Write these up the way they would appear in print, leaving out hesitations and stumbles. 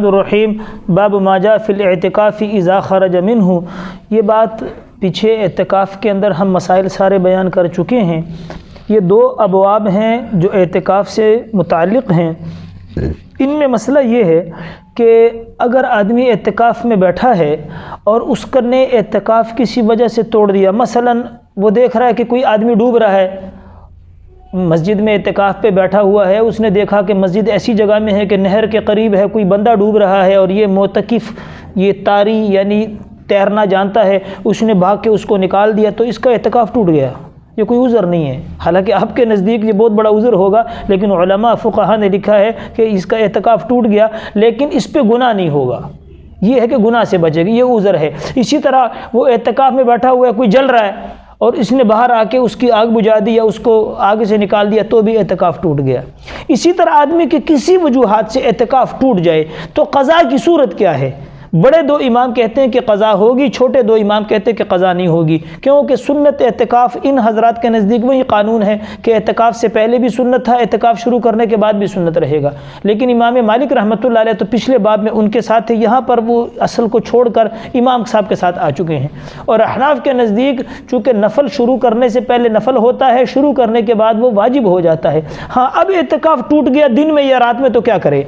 الرحیم باب ما جاء فی الاعتکاف اذا خرج منہ۔ یہ بات پیچھے اعتکاف کے اندر ہم مسائل سارے بیان کر چکے ہیں۔ یہ دو ابواب ہیں جو اعتکاف سے متعلق ہیں۔ ان میں مسئلہ یہ ہے کہ اگر آدمی اعتکاف میں بیٹھا ہے اور اس نے اعتکاف کسی وجہ سے توڑ دیا، مثلا وہ دیکھ رہا ہے کہ کوئی آدمی ڈوب رہا ہے، مسجد میں اعتکاف پہ بیٹھا ہوا ہے، اس نے دیکھا کہ مسجد ایسی جگہ میں ہے کہ نہر کے قریب ہے، کوئی بندہ ڈوب رہا ہے اور یہ معتکف یہ طاری یعنی تیرنا جانتا ہے، اس نے بھاگ کے اس کو نکال دیا، تو اس کا اعتکاف ٹوٹ گیا۔ یہ کوئی عذر نہیں ہے، حالانکہ آپ کے نزدیک یہ بہت بڑا عذر ہوگا، لیکن علماء فقہا نے لکھا ہے کہ اس کا اعتکاف ٹوٹ گیا، لیکن اس پہ گناہ نہیں ہوگا۔ یہ ہے کہ گناہ سے بچے گی، یہ عذر ہے۔ اسی طرح وہ اعتکاف میں بیٹھا ہوا ہے، کوئی جل رہا ہے اور اس نے باہر آ کے اس کی آگ بجھا دی یا اس کو آگ سے نکال دیا، تو بھی اعتکاف ٹوٹ گیا۔ اسی طرح آدمی کے کسی وجوہات سے اعتکاف ٹوٹ جائے تو قضا کی صورت کیا ہے؟ بڑے دو امام کہتے ہیں کہ قضا ہوگی، چھوٹے دو امام کہتے ہیں کہ قضا نہیں ہوگی، کیونکہ سنت اعتکاف ان حضرات کے نزدیک وہی قانون ہے کہ اعتکاف سے پہلے بھی سنت تھا، اعتکاف شروع کرنے کے بعد بھی سنت رہے گا۔ لیکن امام مالک رحمۃ اللہ علیہ تو پچھلے باب میں ان کے ساتھ تھے، یہاں پر وہ اصل کو چھوڑ کر امام صاحب کے ساتھ آ چکے ہیں۔ اور احناف کے نزدیک چونکہ نفل شروع کرنے سے پہلے نفل ہوتا ہے، شروع کرنے کے بعد وہ واجب ہو جاتا ہے۔ ہاں، اب اعتکاف ٹوٹ گیا دن میں یا رات میں تو کیا کرے؟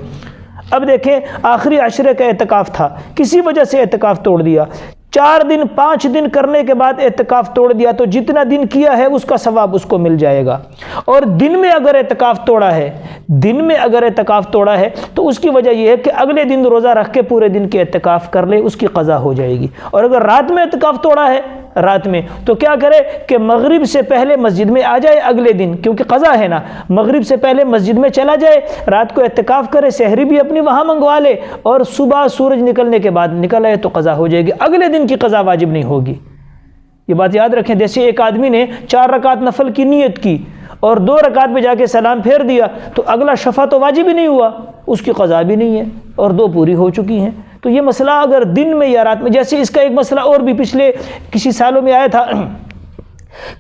اب دیکھیں، آخری عشرے کا اعتکاف تھا، کسی وجہ سے اعتکاف توڑ دیا، 4 دن 5 دن کرنے کے بعد اعتکاف توڑ دیا، تو جتنا دن کیا ہے اس کا ثواب اس کو مل جائے گا۔ اور دن میں اگر اعتکاف توڑا ہے تو اس کی وجہ یہ ہے کہ اگلے دن روزہ رکھ کے پورے دن کے اعتکاف کر لے، اس کی قضا ہو جائے گی۔ اور اگر رات میں اعتکاف توڑا ہے، رات میں، تو کیا کرے کہ مغرب سے پہلے مسجد میں آ جائے اگلے دن، کیونکہ قضا ہے نا، مغرب سے پہلے مسجد میں چلا جائے، رات کو اعتکاف کرے، سحری بھی اپنی وہاں منگوا لے، اور صبح سورج نکلنے کے بعد نکل آئے تو قضا ہو جائے گی، اگلے دن کی قضا واجب نہیں ہوگی۔ یہ بات یاد رکھیں۔ جیسے ایک آدمی نے 4 رکعت نفل کی نیت کی اور 2 رکعت پہ جا کے سلام پھیر دیا، تو اگلا شفع تو واجب ہی نہیں ہوا، اس کی قضا بھی نہیں ہے اور 2 پوری ہو چکی ہیں۔ تو یہ مسئلہ اگر دن میں یا رات میں، جیسے اس کا ایک مسئلہ اور بھی پچھلے کسی سالوں میں آیا تھا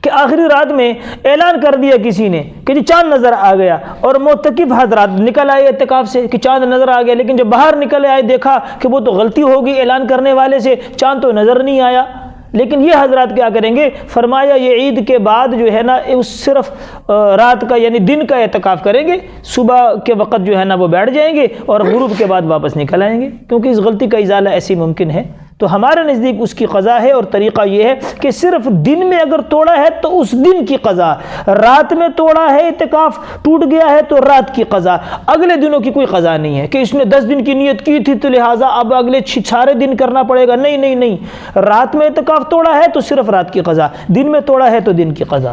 کہ آخری رات میں اعلان کر دیا کسی نے کہ جی چاند نظر آ گیا، اور معتکف حضرات نکل آئے اعتکاف سے کہ چاند نظر آ گیا، لیکن جب باہر نکل آئے دیکھا کہ وہ تو غلطی ہوگی اعلان کرنے والے سے، چاند تو نظر نہیں آیا۔ لیکن یہ حضرات کیا کریں گے؟ فرمایا یہ عید کے بعد جو ہے نا صرف رات کا یعنی دن کا اعتکاف کریں گے، صبح کے وقت جو ہے نا وہ بیٹھ جائیں گے اور غروب کے بعد واپس نکل آئیں گے، کیونکہ اس غلطی کا ازالہ ایسی ممکن ہے۔ تو ہمارے نزدیک اس کی قضا ہے، اور طریقہ یہ ہے کہ صرف دن میں اگر توڑا ہے تو اس دن کی قضا، رات میں توڑا ہے اعتکاف ٹوٹ گیا ہے تو رات کی قضا، اگلے دنوں کی کوئی قضا نہیں ہے کہ اس نے 10 دن کی نیت کی تھی تو لہٰذا اب اگلے سارے دن کرنا پڑے گا۔ نہیں، رات میں اعتکاف توڑا ہے تو صرف رات کی قضا، دن میں توڑا ہے تو دن کی قضا۔